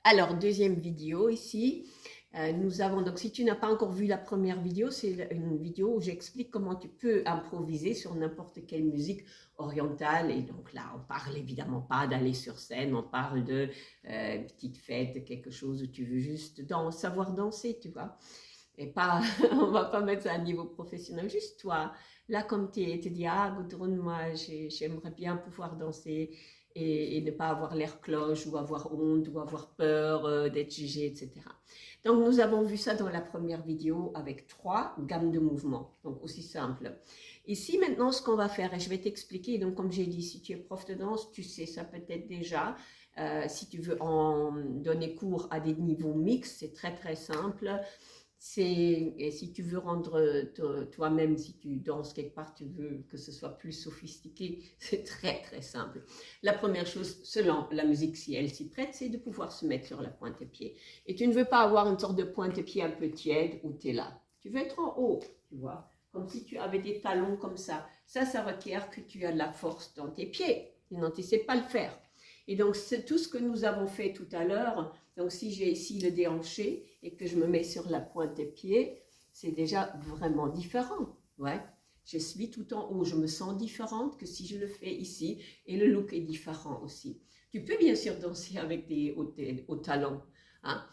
Alors, deuxième vidéo ici. Nous avons, donc si tu n'as pas encore vu la première vidéo, c'est une vidéo où j'explique comment tu peux improviser sur n'importe quelle musique orientale. Et donc là, on parle évidemment pas d'aller sur scène, on parle de petite fête, quelque chose où tu veux juste savoir danser, tu vois. Et pas, on va pas mettre ça à un niveau professionnel, juste toi, là comme tu es, te dis, ah Gudrun, moi j'aimerais bien pouvoir danser et ne pas avoir l'air cloche ou avoir honte ou avoir peur d'être jugé, etc. Donc nous avons vu ça dans la première vidéo avec 3 gammes de mouvements, donc aussi simple. Ici maintenant ce qu'on va faire, et je vais t'expliquer, donc comme j'ai dit, si tu es prof de danse, tu sais ça peut-être déjà. Si tu veux en donner cours à des niveaux mixtes, c'est très très simple. Et si tu veux rendre toi-même, si tu danses quelque part, tu veux que ce soit plus sophistiqué, c'est très très simple. La première chose, selon la musique, si elle s'y prête, c'est de pouvoir se mettre sur la pointe des pieds. Et tu ne veux pas avoir une sorte de pointe de pied un peu tiède où tu es là. Tu veux être en haut, tu vois, comme si tu avais des talons comme ça. Ça requiert que tu as de la force dans tes pieds. Sinon, tu ne sais pas le faire. Et donc, c'est tout ce que nous avons fait tout à l'heure. Donc, si j'ai ici le déhanché et que je me mets sur la pointe des pieds, c'est déjà vraiment différent. Ouais. Je suis tout en haut, je me sens différente que si je le fais ici. Et le look est différent aussi. Tu peux bien sûr danser avec des hauts talons. Hein.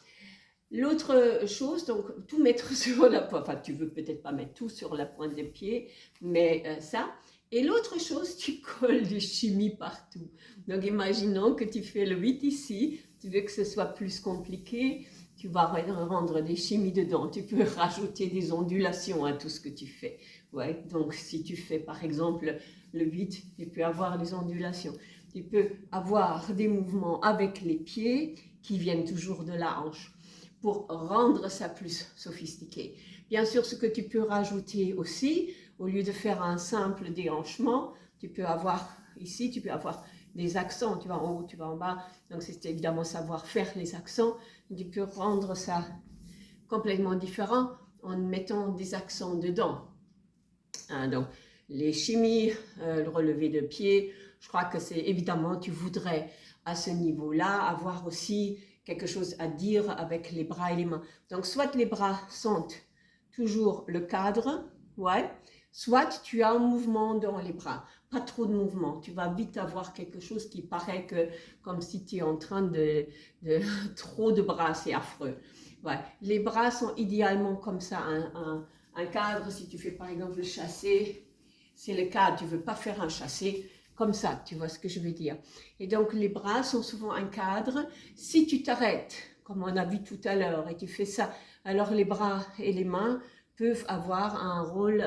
L'autre chose, donc tout mettre sur la pointe, enfin tu veux peut-être pas mettre tout sur la pointe des pieds, mais ça. Et l'autre chose, tu colles des chimies partout. Donc imaginons que tu fais le 8 ici, tu veux que ce soit plus compliqué, tu vas rendre des chimies dedans. Tu peux rajouter des ondulations à tout ce que tu fais. Ouais, donc si tu fais par exemple le 8, tu peux avoir des ondulations. Tu peux avoir des mouvements avec les pieds qui viennent toujours de la hanche, pour rendre ça plus sophistiqué. Bien sûr, ce que tu peux rajouter aussi, au lieu de faire un simple déhanchement, tu peux avoir ici, tu peux avoir des accents, tu vas en haut, tu vas en bas, donc c'est évidemment savoir faire les accents, tu peux rendre ça complètement différent en mettant des accents dedans. Hein, donc, les chimies, le relevé de pied, je crois que c'est évidemment, tu voudrais à ce niveau-là avoir aussi quelque chose à dire avec les bras et les mains. Donc, soit les bras sentent toujours le cadre, ouais, soit tu as un mouvement dans les bras, pas trop de mouvement. Tu vas vite avoir quelque chose qui paraît que, comme si tu es en train de trop de bras, c'est affreux. Ouais. Les bras sont idéalement comme ça, un cadre. Si tu fais par exemple le chassé, c'est le cadre, tu ne veux pas faire un chassé comme ça, tu vois ce que je veux dire. Et donc les bras sont souvent un cadre. Si tu t'arrêtes, comme on a vu tout à l'heure, et tu fais ça, alors les bras et les mains peuvent avoir un rôle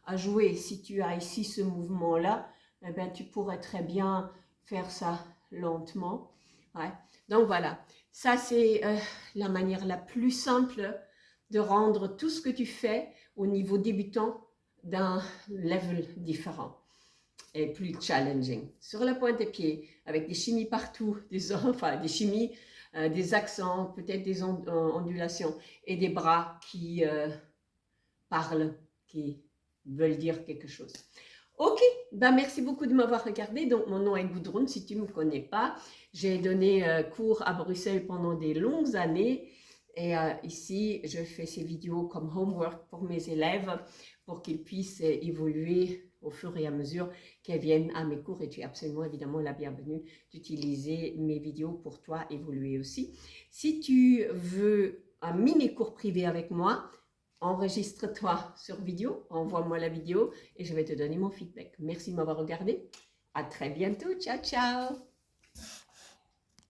à jouer. Si tu as ici ce mouvement-là, eh bien, tu pourrais très bien faire ça lentement. Ouais. Donc voilà, ça c'est la manière la plus simple de rendre tout ce que tu fais au niveau débutant d'un level différent et plus challenging. Sur la pointe des pieds, avec des chimies partout, enfin des chimies, des accents, peut-être des ondulations et des bras qui parlent, qui veulent dire quelque chose. Ok, ben merci beaucoup de m'avoir regardé. Donc mon nom est Gudrun, si tu ne me connais pas. J'ai donné cours à Bruxelles pendant des longues années. Et ici, je fais ces vidéos comme homework pour mes élèves pour qu'ils puissent évoluer au fur et à mesure qu'elles viennent à mes cours. Et tu es absolument évidemment la bienvenue d'utiliser mes vidéos pour toi évoluer aussi. Si tu veux un mini cours privé avec moi, enregistre-toi sur vidéo, envoie-moi la vidéo et je vais te donner mon feedback. Merci de m'avoir regardé. À très bientôt. Ciao, ciao.